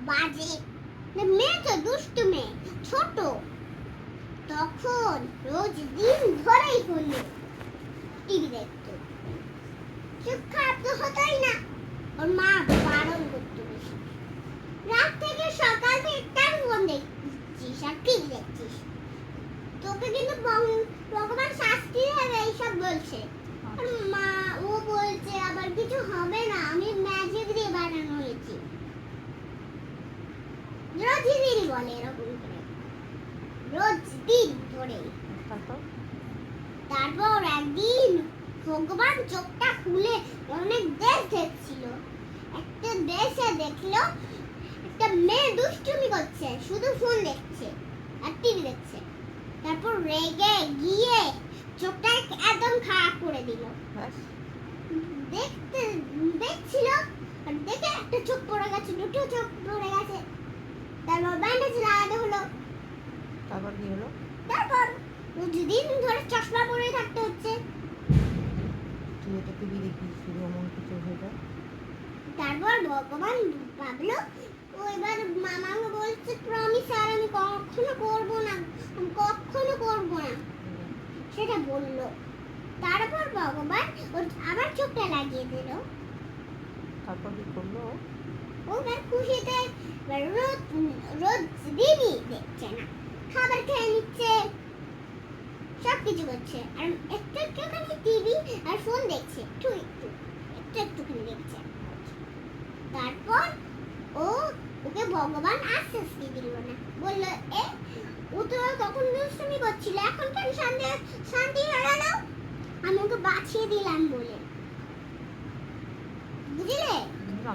বাজে, মেয়ে তো দুষ্টু মেয়ে, ছোট। তখন রোজ দিন ধরেই ফোন টিভি দেখতো। চোখ খারাপ তো হতোই না, ওর মা বারণ করতো বেশি। রাত থেকে সকাল থেকে তার ফোন দেখছিস আর টিভি দেখছিস, তোকে কিন্তু ভগবান শাস্তি দেবে এইসব বলছে। আর মা ও বলছে আবার কিছু হবে না, আমি ম্যাজিক দিয়ে বানানো হয়েছে। রোজ দিন বলে এরকম করে, রোজ দিন ধরে। তারপর একদিন ভগবান চোখটা খুলে অনেক দেশ দেখছিল। একটা দেশে দেখলো একটা মেয়ে দুষ্টুমি করছে, শুধু ফোন দেখছে আর টিভি দেখছে। তারপর রেগে গিয়ে চোখটা একদম খারাপ করে দিল। দেখতে দেখছিল আর দেখে একটা চোখ পড়ে গেছে, দুটো চোখ পড়ে গেছে। তারপর ব্যান্ডেজ লাগাতে হলো। তারপর কি হলো? তারপর দিন ধরে চশমা পরে থাকতে হচ্ছে। তুই এটা টিভি দেখিস, শুধু এমন কিছু হয়ে যায়। তারপর ভগবান ভাবলো, ও এবার মামাকে বলছে প্রমিস আর আমি কখনো করবো না, আমি কখনো করবো না, সেটা বললো। তারপর ভগবান ওর আবার চোখটা লাগিয়ে দিল। তারপর কি করলো? ও এবার খুশিতে রোজ রোজ দিনই দেখছে না, খাবার খেয়ে নিচ্ছে, সব কিছু করছে। আর একটু একটুখানি টিভি আর ফোন দেখছে, একটু একটুখানি দেখছে। তারপর ওকে ভগবান আর শাস্তি দিল না, বললো ও তো তখন দুষ্টুমি করছিল, এখন কেন শান্তি হারালো? আমি ওকে বাঁচিয়ে দিলাম বলে, বুঝলে?